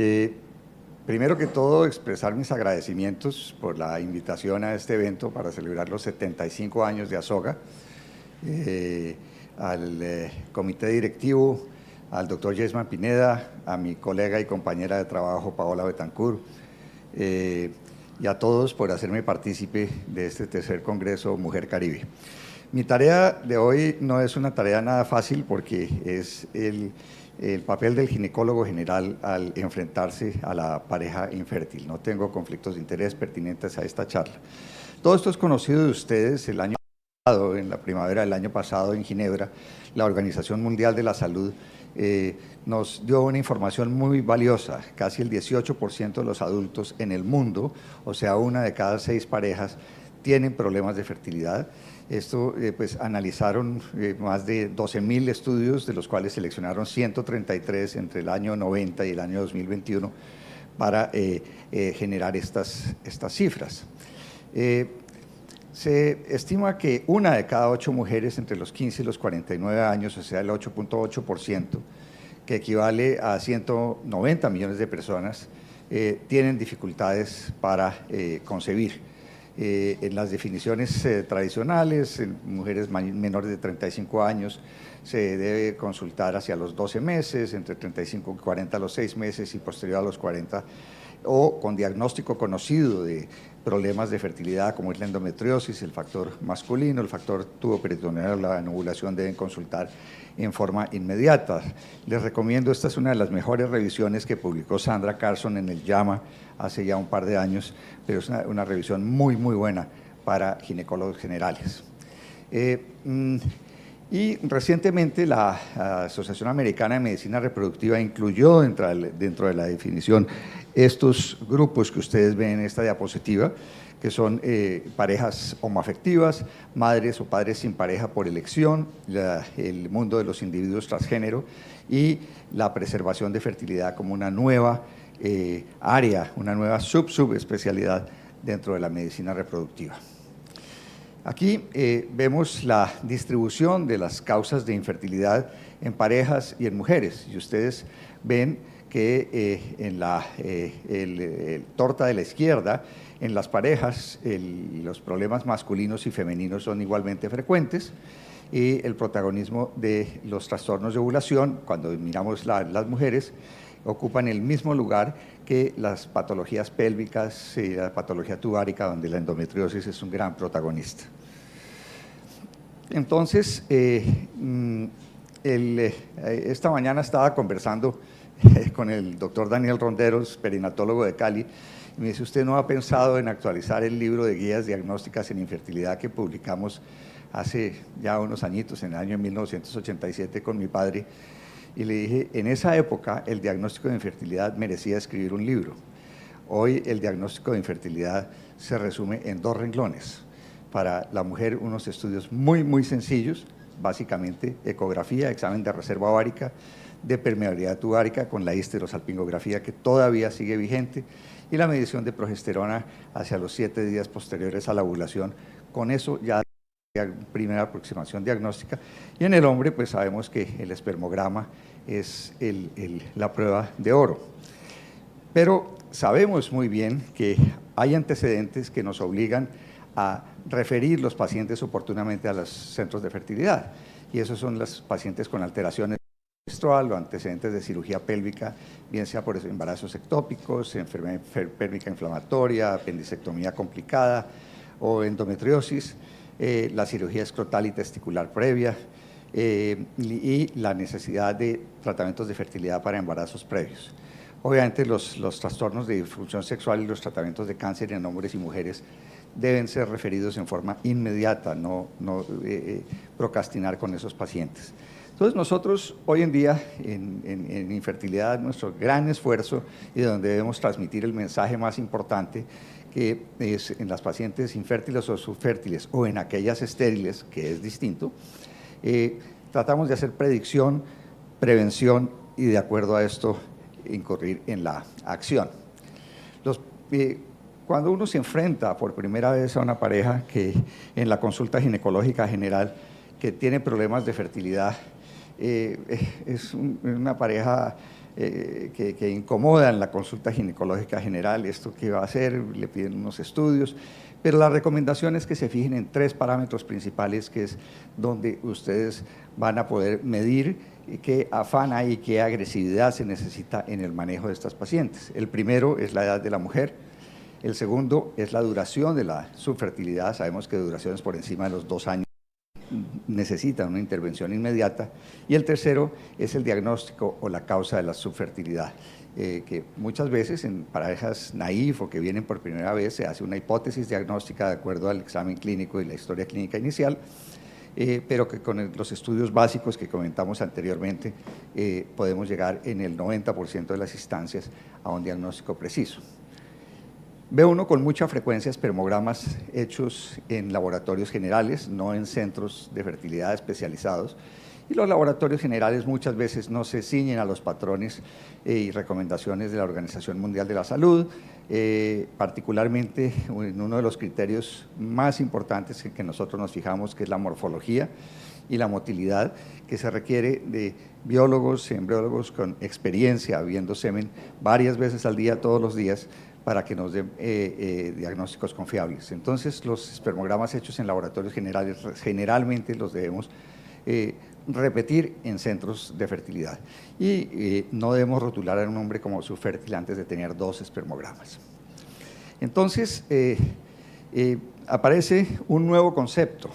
Eh, Primero que todo, expresar mis agradecimientos por la invitación a este evento para celebrar los 75 años de Asoga, al comité directivo, al doctor Yesman Pineda, a mi colega y compañera de trabajo Paola Betancourt, y a todos por hacerme partícipe de este tercer Congreso Mujer Caribe. Mi tarea de hoy no es una tarea nada fácil porque es el papel del ginecólogo general al enfrentarse a la pareja infértil. No tengo conflictos de interés pertinentes a esta charla. Todo esto es conocido de ustedes. El año pasado, en la primavera del año pasado en Ginebra, la Organización Mundial de la Salud nos dio una información muy valiosa. Casi el 18% de los adultos en el mundo, o sea, 1 de cada 6 parejas, tienen problemas de fertilidad. Esto, pues, analizaron más de 12.000 estudios, de los cuales seleccionaron 133 entre el año 90 y el año 2021 para generar estas cifras. Se estima que 1 de cada 8 mujeres entre los 15 y los 49 años, o sea, el 8.8%, que equivale a 190 millones de personas, tienen dificultades para concebir. En las definiciones tradicionales, en mujeres menores de 35 años, se debe consultar hacia los 12 meses, entre 35 y 40 a los 6 meses y posterior a los 40, o con diagnóstico conocido de problemas de fertilidad como es la endometriosis, el factor masculino, el factor tubo peritoneal, la ovulación, deben consultar en forma inmediata. Les recomiendo, esta es una de las mejores revisiones que publicó Sandra Carson en el JAMA hace ya un par de años, pero es una revisión muy buena para ginecólogos generales. Y recientemente la Asociación Americana de Medicina Reproductiva incluyó dentro de la definición estos grupos que ustedes ven en esta diapositiva, que son parejas homoafectivas, madres o padres sin pareja por elección, el mundo de los individuos transgénero y la preservación de fertilidad como una nueva área, una nueva subespecialidad dentro de la medicina reproductiva. Aquí vemos la distribución de las causas de infertilidad en parejas y en mujeres, y ustedes ven que en la torta de la izquierda, en las parejas, los problemas masculinos y femeninos son igualmente frecuentes, y el protagonismo de los trastornos de ovulación, cuando miramos las mujeres, ocupan el mismo lugar que las patologías pélvicas y la patología tubárica, donde la endometriosis es un gran protagonista. Entonces, esta mañana estaba conversando con el doctor Daniel Ronderos, perinatólogo de Cali, y me dice: ¿usted no ha pensado en actualizar el libro de guías diagnósticas en infertilidad que publicamos hace ya unos añitos, en el año 1987 con mi padre? Y le dije, en esa época el diagnóstico de infertilidad merecía escribir un libro. Hoy el diagnóstico de infertilidad se resume en 2 renglones. Para la mujer, unos estudios muy sencillos, básicamente ecografía, examen de reserva ovárica, de permeabilidad tubárica con la histerosalpingografía, que todavía sigue vigente, y la medición de progesterona hacia los 7 días posteriores a la ovulación. Con eso ya primera aproximación diagnóstica. Y en el hombre, pues sabemos que el espermograma es la prueba de oro. Pero sabemos muy bien que hay antecedentes que nos obligan a referir los pacientes oportunamente a los centros de fertilidad, y esos son los pacientes con alteraciones menstrual o antecedentes de cirugía pélvica, bien sea por embarazos ectópicos, enfermedad pélvica inflamatoria, apendicectomía complicada o endometriosis, la cirugía escrotal y testicular previa, y la necesidad de tratamientos de fertilidad para embarazos previos. Obviamente los trastornos de disfunción sexual y los tratamientos de cáncer en hombres y mujeres deben ser referidos en forma inmediata, no procrastinar con esos pacientes. Entonces nosotros hoy en día en infertilidad, nuestro gran esfuerzo y donde debemos transmitir el mensaje más importante, que es en las pacientes infértiles o subfértiles o en aquellas estériles, que es distinto, tratamos de hacer predicción, prevención y, de acuerdo a esto, incurrir en la acción. Cuando uno se enfrenta por primera vez a una pareja que en la consulta ginecológica general que tiene problemas de fertilidad, es una pareja que incomodan la consulta ginecológica general, esto qué va a hacer, le piden unos estudios, pero la recomendación es que se fijen en 3 parámetros principales, que es donde ustedes van a poder medir qué afán hay y qué agresividad se necesita en el manejo de estas pacientes. El primero es la edad de la mujer, el segundo es la duración de la subfertilidad, sabemos que duraciones por encima de los 2 años necesitan una intervención inmediata, y el tercero es el diagnóstico o la causa de la subfertilidad, que muchas veces en parejas naif o que vienen por primera vez se hace una hipótesis diagnóstica de acuerdo al examen clínico y la historia clínica inicial, pero que con los estudios básicos que comentamos anteriormente podemos llegar en el 90% de las instancias a un diagnóstico preciso. Ve uno con mucha frecuencia espermogramas hechos en laboratorios generales, no en centros de fertilidad especializados, y los laboratorios generales muchas veces no se ciñen a los patrones y recomendaciones de la Organización Mundial de la Salud, particularmente en uno de los criterios más importantes en que nosotros nos fijamos, que es la morfología y la motilidad, que se requiere de biólogos, embriólogos con experiencia viendo semen varias veces al día, todos los días, para que nos den diagnósticos confiables. Entonces, los espermogramas hechos en laboratorios generales generalmente los debemos repetir en centros de fertilidad, y no debemos rotular a un hombre como subfértil antes de tener 2 espermogramas. Entonces, aparece un nuevo concepto.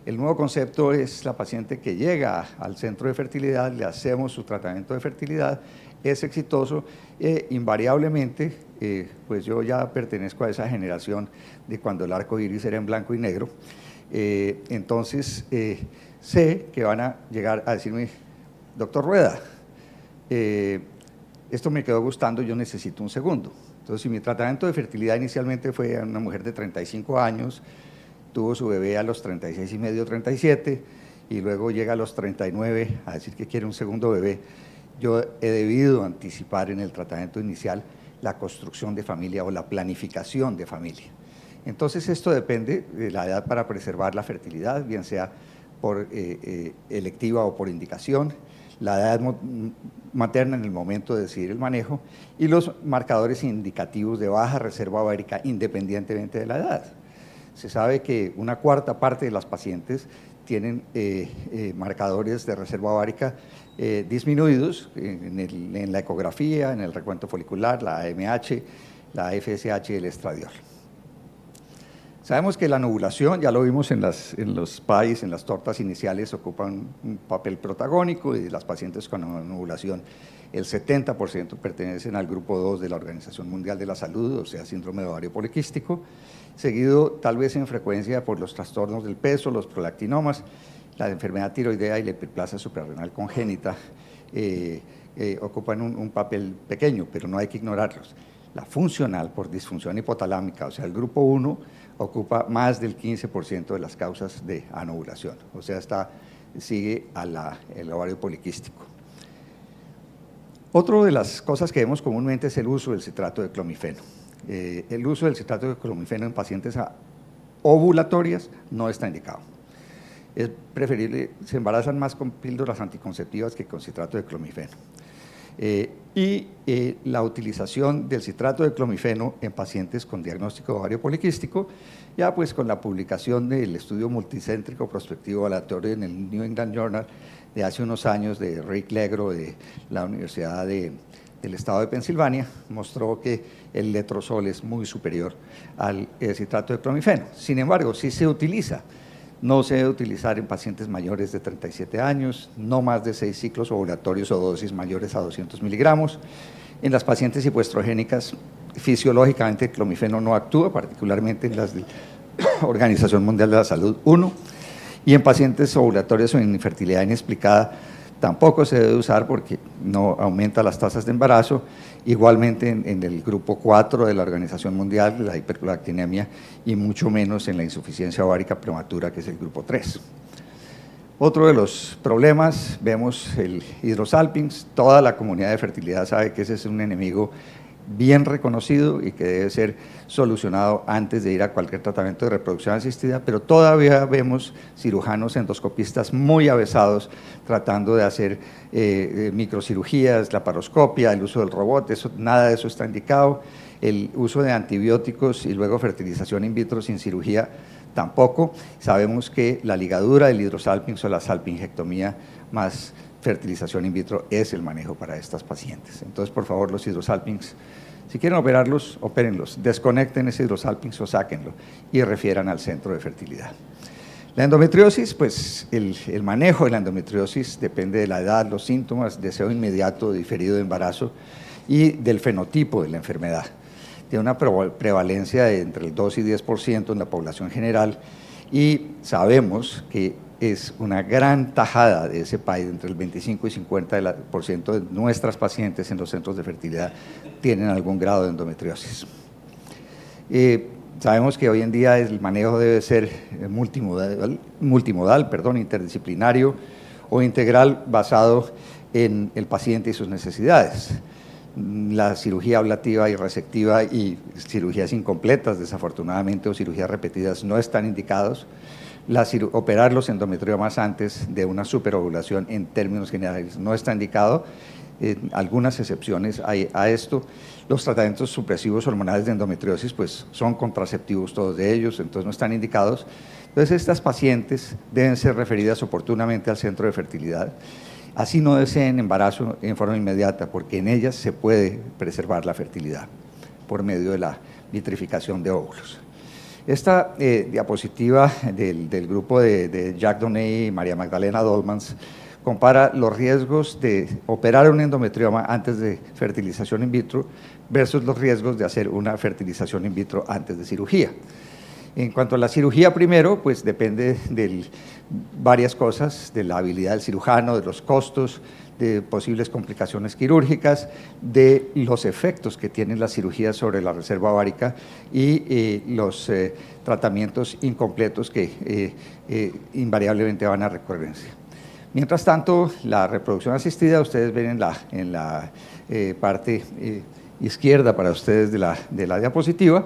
El nuevo concepto es la paciente que llega al centro de fertilidad, le hacemos su tratamiento de fertilidad, es exitoso, invariablemente, pues yo ya pertenezco a esa generación de cuando el arco iris era en blanco y negro, entonces sé que van a llegar a decirme, doctor Rueda, esto me quedó gustando, yo necesito un segundo. Entonces, si mi tratamiento de fertilidad inicialmente fue a una mujer de 35 años, tuvo su bebé a los 36 y medio, 37, y luego llega a los 39 a decir que quiere un segundo bebé, yo he debido anticipar en el tratamiento inicial la construcción de familia o la planificación de familia. Entonces, esto depende de la edad para preservar la fertilidad, bien sea por electiva o por indicación, la edad materna en el momento de decidir el manejo y los marcadores indicativos de baja reserva ovárica independientemente de la edad. Se sabe que una cuarta parte de las pacientes tienen marcadores de reserva ovárica disminuidos en la ecografía, en el recuento folicular, la AMH, la FSH y el estradiol. Sabemos que la novulación, ya lo vimos en los pies, en las tortas iniciales, ocupan un papel protagónico, y de las pacientes con novulación, el 70% pertenecen al grupo 2 de la Organización Mundial de la Salud, o sea, síndrome de ovario poliquístico, seguido tal vez en frecuencia por los trastornos del peso, los prolactinomas, la enfermedad tiroidea y la hiperplasia suprarrenal congénita ocupan un papel pequeño, pero no hay que ignorarlos. La funcional por disfunción hipotalámica, o sea, el grupo 1, ocupa más del 15% de las causas de anovulación, o sea, sigue el ovario poliquístico. Otra de las cosas que vemos comúnmente es el uso del citrato de clomifeno. El uso del citrato de clomifeno en pacientes ovulatorias no está indicado. Es preferible, se embarazan más con píldoras anticonceptivas que con citrato de clomifeno. La utilización del citrato de clomifeno en pacientes con diagnóstico de ovario poliquístico, ya pues con la publicación del estudio multicéntrico prospectivo aleatorio en el New England Journal de hace unos años de Rick Legro de la Universidad del Estado de Pensilvania, mostró que el letrozol es muy superior al citrato de clomifeno. Sin embargo, sí se utiliza. No se debe utilizar en pacientes mayores de 37 años, no más de 6 ciclos ovulatorios o dosis mayores a 200 miligramos. En las pacientes hipoestrogénicas, fisiológicamente el clomifeno no actúa, particularmente en las de la Organización Mundial de la Salud 1, y en pacientes ovulatorias o en infertilidad inexplicada tampoco se debe usar porque no aumenta las tasas de embarazo. Igualmente en el grupo 4 de la Organización Mundial, la hiperprolactinemia, y mucho menos en la insuficiencia ovárica prematura, que es el grupo 3. Otro de los problemas, vemos el hidrosalpinx. Toda la comunidad de fertilidad sabe que ese es un enemigo bien reconocido y que debe ser solucionado antes de ir a cualquier tratamiento de reproducción asistida, pero todavía vemos cirujanos endoscopistas muy avesados tratando de hacer microcirugías, laparoscopia, el uso del robot, nada de eso está indicado. El uso de antibióticos y luego fertilización in vitro sin cirugía tampoco. Sabemos que la ligadura, el hidrosalpinx o la salpingectomía más fertilización in vitro es el manejo para estas pacientes. Entonces, por favor, los hidrosalpinx, si quieren operarlos, opérenlos, desconecten ese hidrosalpinx o sáquenlo y refieran al centro de fertilidad. La endometriosis, pues el manejo de la endometriosis depende de la edad, los síntomas, deseo inmediato, diferido de embarazo y del fenotipo de la enfermedad. Tiene una prevalencia de entre el 2 y 10% en la población general y sabemos que es una gran tajada de ese país, entre el 25 y 50% de nuestras pacientes en los centros de fertilidad tienen algún grado de endometriosis. Sabemos que hoy en día el manejo debe ser multimodal, interdisciplinario o integral basado en el paciente y sus necesidades. La cirugía ablativa y resectiva y cirugías incompletas, desafortunadamente, o cirugías repetidas no están indicados. Operar los endometriomas antes de una superovulación en términos generales no está indicado. Algunas excepciones hay a esto. Los tratamientos supresivos hormonales de endometriosis pues son contraceptivos todos de ellos, entonces no están indicados. Entonces estas pacientes deben ser referidas oportunamente al centro de fertilidad. Así no deseen embarazo en forma inmediata, porque en ellas se puede preservar la fertilidad por medio de la vitrificación de óvulos. Esta diapositiva del grupo de Jack Doney y María Magdalena Dolmans compara los riesgos de operar un endometrioma antes de fertilización in vitro versus los riesgos de hacer una fertilización in vitro antes de cirugía. En cuanto a la cirugía primero, pues depende de varias cosas, de la habilidad del cirujano, de los costos, de posibles complicaciones quirúrgicas, de los efectos que tienen las cirugías sobre la reserva ovárica y los tratamientos incompletos que invariablemente van a recurrencia. Mientras tanto, la reproducción asistida, ustedes ven en la parte izquierda para ustedes de la diapositiva,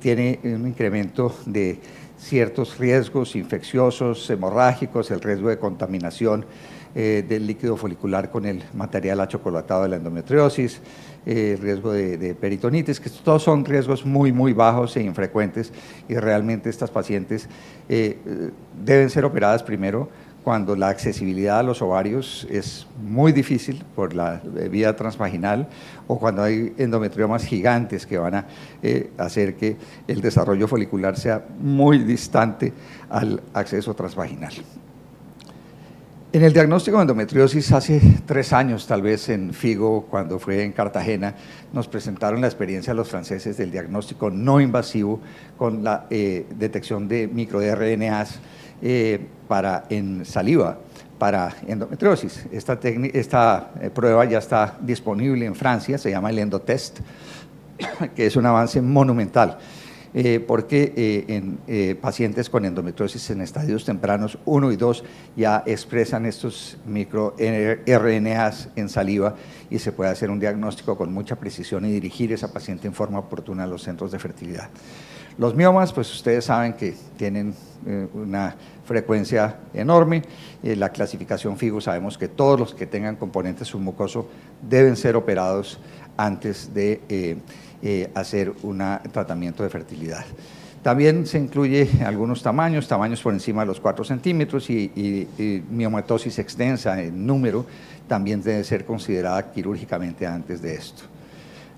tiene un incremento de ciertos riesgos infecciosos, hemorrágicos, el riesgo de contaminación del líquido folicular con el material achocolatado de la endometriosis, el riesgo de peritonitis, que todos son riesgos muy, muy bajos e infrecuentes y realmente estas pacientes deben ser operadas primero cuando la accesibilidad a los ovarios es muy difícil por la vía transvaginal o cuando hay endometriomas gigantes que van a hacer que el desarrollo folicular sea muy distante al acceso transvaginal. En el diagnóstico de endometriosis, hace 3 años, tal vez en FIGO, cuando fue en Cartagena, nos presentaron la experiencia de los franceses del diagnóstico no invasivo con la detección de microRNAs en saliva para endometriosis. Esta prueba ya está disponible en Francia, se llama el EndoTest, que es un avance monumental. Porque en pacientes con endometriosis en estadios tempranos 1 y 2 ya expresan estos microRNAs en saliva y se puede hacer un diagnóstico con mucha precisión y dirigir a esa paciente en forma oportuna a los centros de fertilidad. Los miomas, pues ustedes saben que tienen una frecuencia enorme. La clasificación FIGO, sabemos que todos los que tengan componente submucoso deben ser operados antes de hacer un tratamiento de fertilidad. También se incluye algunos tamaños por encima de los 4 centímetros y miomatosis extensa en número también debe ser considerada quirúrgicamente antes de esto.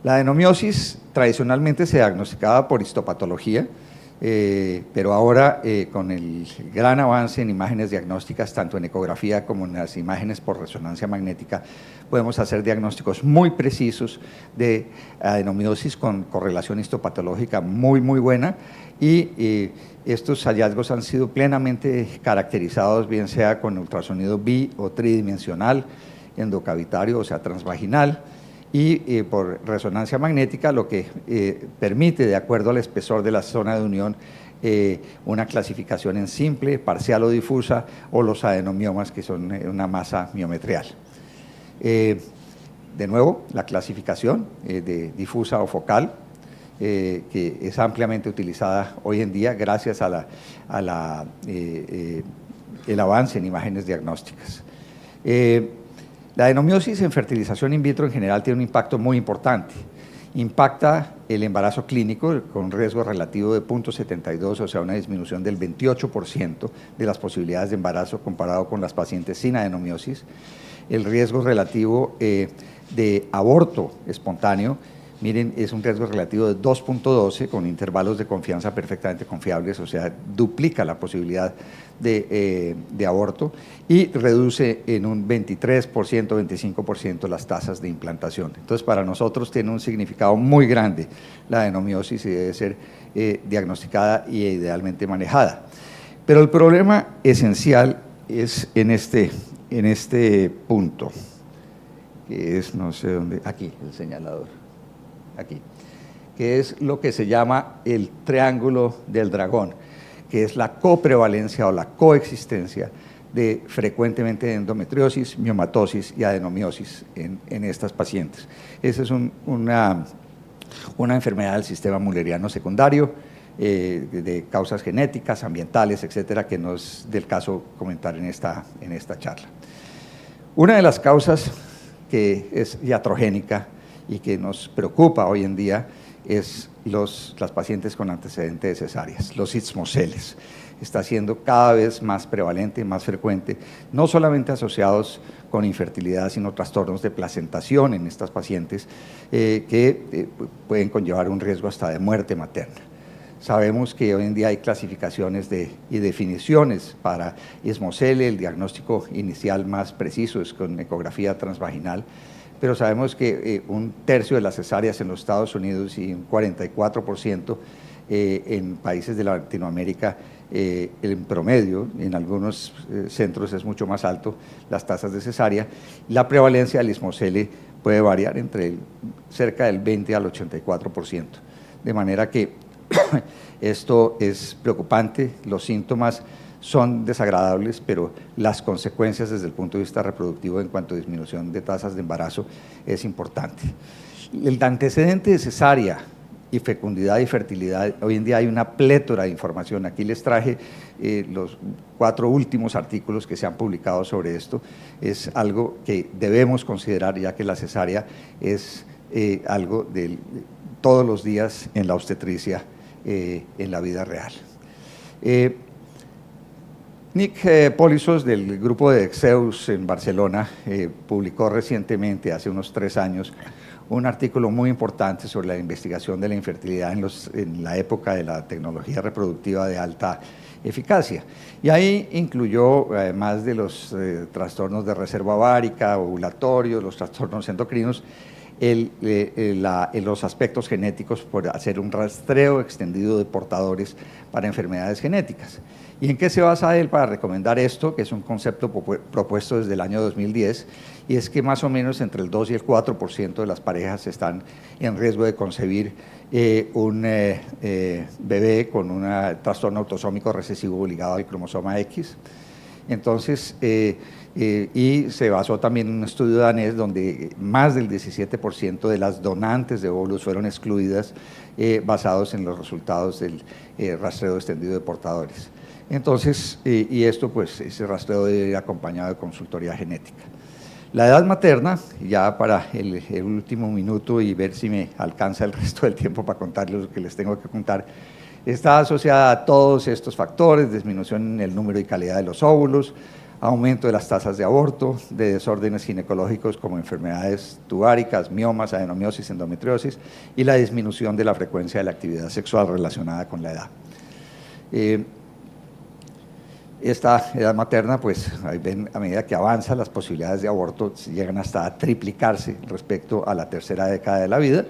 La adenomiosis tradicionalmente se diagnosticaba por histopatología, pero ahora con el gran avance en imágenes diagnósticas, tanto en ecografía como en las imágenes por resonancia magnética, podemos hacer diagnósticos muy precisos de adenomiosis con correlación histopatológica muy, muy buena y estos hallazgos han sido plenamente caracterizados, bien sea con ultrasonido bi o tridimensional, endocavitario, o sea, transvaginal, y por resonancia magnética, lo que permite, de acuerdo al espesor de la zona de unión, una clasificación en simple, parcial o difusa, o los adenomiomas, que son una masa miometrial. de nuevo, la clasificación de difusa o focal, que es ampliamente utilizada hoy en día gracias a el avance en imágenes diagnósticas. La adenomiosis en fertilización in vitro en general tiene un impacto muy importante. Impacta el embarazo clínico con un riesgo relativo de 0.72, o sea, una disminución del 28% de las posibilidades de embarazo comparado con las pacientes sin adenomiosis. El riesgo relativo de aborto espontáneo, miren, es un riesgo relativo de 2.12 con intervalos de confianza perfectamente confiables, o sea, duplica la posibilidad de aborto y reduce en un 23%, 25% las tasas de implantación. Entonces, para nosotros tiene un significado muy grande la adenomiosis y debe ser diagnosticada y idealmente manejada. Pero el problema esencial es en este punto, que es, no sé dónde, aquí, el señalador. Aquí, que es lo que se llama el triángulo del dragón, que es la coprevalencia o la coexistencia de frecuentemente endometriosis, miomatosis y adenomiosis en estas pacientes. Esa es una enfermedad del sistema mulleriano secundario, de causas genéticas, ambientales, etcétera, que no es del caso comentar en esta charla. Una de las causas que es iatrogénica y que nos preocupa hoy en día es las pacientes con antecedentes de cesáreas, los istmoceles. Está siendo cada vez más prevalente y más frecuente, no solamente asociados con infertilidad, sino trastornos de placentación en estas pacientes que pueden conllevar un riesgo hasta de muerte materna. Sabemos que hoy en día hay clasificaciones y definiciones para istmocele, el diagnóstico inicial más preciso es con ecografía transvaginal, pero sabemos que un tercio de las cesáreas en los Estados Unidos y un 44% en países de Latinoamérica, en promedio, en algunos centros es mucho más alto las tasas de cesárea. La prevalencia del istmocele puede variar entre cerca del 20 al 84%, de manera que esto es preocupante, los síntomas son desagradables, pero las consecuencias desde el punto de vista reproductivo en cuanto a disminución de tasas de embarazo es importante. El antecedente de cesárea y fecundidad y fertilidad, hoy en día hay una plétora de información. Aquí les traje los 4 últimos artículos que se han publicado sobre esto. Es algo que debemos considerar, ya que la cesárea es algo de todos los días en la obstetricia, en la vida real. Nick Polisos, del grupo de Exeus en Barcelona, publicó recientemente, hace unos 3 años, un artículo muy importante sobre la investigación de la infertilidad en la época de la tecnología reproductiva de alta eficacia. Y ahí incluyó, además de los trastornos de reserva ovárica, ovulatorios, los trastornos endocrinos, los aspectos genéticos por hacer un rastreo extendido de portadores para enfermedades genéticas. ¿Y en qué se basa él para recomendar esto? Que es un concepto propuesto desde el año 2010, y es que más o menos entre el 2 y el 4% de las parejas están en riesgo de concebir un bebé con un trastorno autosómico recesivo ligado al cromosoma X. Entonces, y se basó también en un estudio danés donde más del 17% de las donantes de óvulos fueron excluidas basados en los resultados del rastreo extendido de portadores. Entonces, y esto pues ese rastreo debe ir acompañado de consultoría genética. La edad materna, ya para el último minuto y ver si me alcanza el resto del tiempo para contarles lo que les tengo que contar, está asociada a todos estos factores: disminución en el número y calidad de los óvulos, aumento de las tasas de aborto, de desórdenes ginecológicos como enfermedades tubáricas, miomas, adenomiosis, endometriosis, y la disminución de la frecuencia de la actividad sexual relacionada con la edad. Esta edad materna, pues ahí ven, a medida que avanza, las posibilidades de aborto llegan hasta a triplicarse respecto a la tercera década de la vida.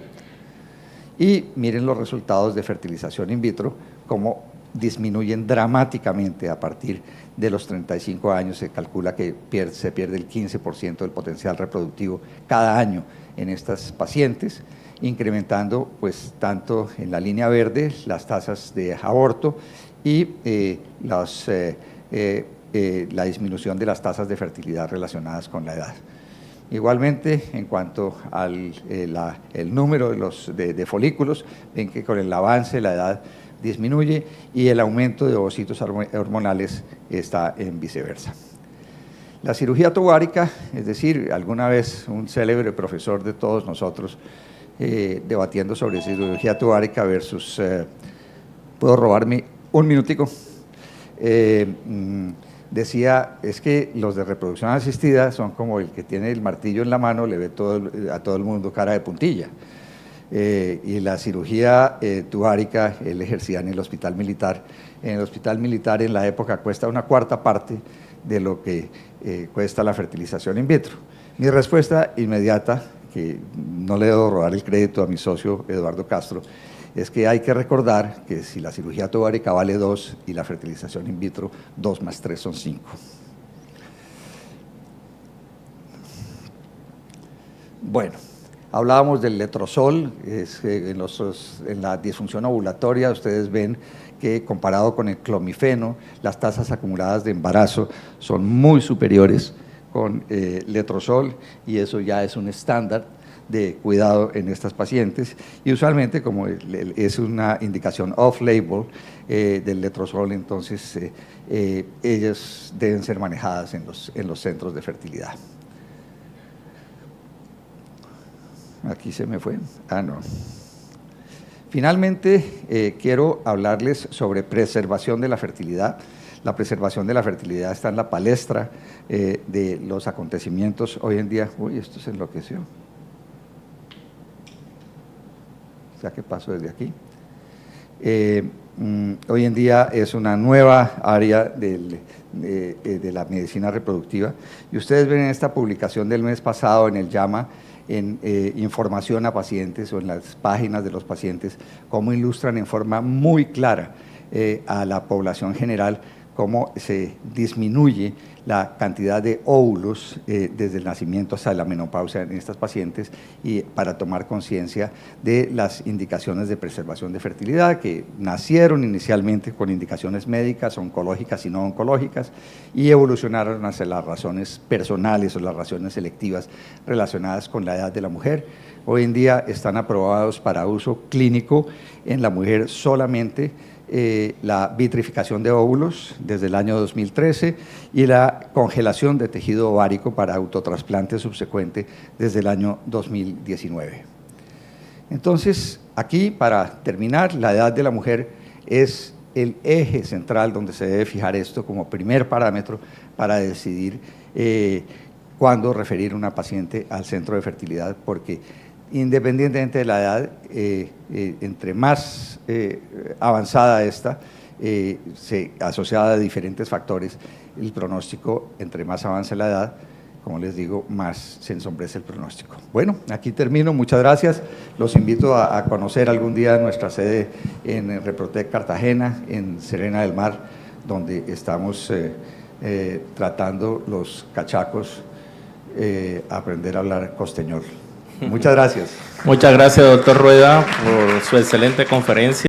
Y miren los resultados de fertilización in vitro, cómo disminuyen dramáticamente a partir de los 35 años. Se calcula que se pierde el 15% del potencial reproductivo cada año en estas pacientes, incrementando pues tanto en la línea verde las tasas de aborto y la disminución de las tasas de fertilidad relacionadas con la edad. Igualmente, en cuanto al el número de folículos, ven que con el avance la edad disminuye y el aumento de ovocitos hormonales está en viceversa. La cirugía tubárica, es decir, alguna vez un célebre profesor de todos nosotros debatiendo sobre cirugía tubárica versus, ¿puedo robarme un minutico? Decía, es que los de reproducción asistida son como el que tiene el martillo en la mano, le ve a todo el mundo cara de puntilla. Y la cirugía tubárica él ejercía en el hospital militar. En el hospital militar en la época cuesta una cuarta parte de lo que cuesta la fertilización in vitro. Mi respuesta inmediata, que no le debo robar el crédito a mi socio Eduardo Castro, es que hay que recordar que si la cirugía tubárica vale 2 y la fertilización in vitro, 2 más 3 son 5. Bueno, hablábamos del letrozol, en la disfunción ovulatoria ustedes ven que comparado con el clomifeno, las tasas acumuladas de embarazo son muy superiores con letrozol y eso ya es un estándar de cuidado en estas pacientes y usualmente como es una indicación off-label del letrozol, entonces ellas deben ser manejadas en los centros de fertilidad. Aquí se me fue, no. Finalmente quiero hablarles sobre preservación de la fertilidad. La preservación de la fertilidad está en la palestra de los acontecimientos hoy en día. Uy, esto se enloqueció. Ya que paso desde aquí. Hoy en día es una nueva área de la medicina reproductiva y ustedes ven en esta publicación del mes pasado en el JAMA, en información a pacientes o en las páginas de los pacientes, cómo ilustran en forma muy clara a la población general cómo se disminuye la cantidad de óvulos desde el nacimiento hasta la menopausia en estas pacientes y para tomar conciencia de las indicaciones de preservación de fertilidad que nacieron inicialmente con indicaciones médicas, oncológicas y no oncológicas y evolucionaron hacia las razones personales o las razones selectivas relacionadas con la edad de la mujer. Hoy en día están aprobados para uso clínico en la mujer solamente la vitrificación de óvulos desde el año 2013 y la congelación de tejido ovárico para autotrasplante subsecuente desde el año 2019. Entonces, aquí para terminar, la edad de la mujer es el eje central donde se debe fijar esto como primer parámetro para decidir cuándo referir una paciente al centro de fertilidad, porque independientemente de la edad, entre más avanzada esta, asociada a diferentes factores, el pronóstico, entre más avanza la edad, como les digo, más se ensombrece el pronóstico. Bueno, aquí termino, muchas gracias. Los invito a conocer algún día nuestra sede en Reprotec Cartagena, en Serena del Mar, donde estamos tratando los cachacos, aprender a hablar costeñol. Muchas gracias. Muchas gracias, doctor Rueda, por su excelente conferencia.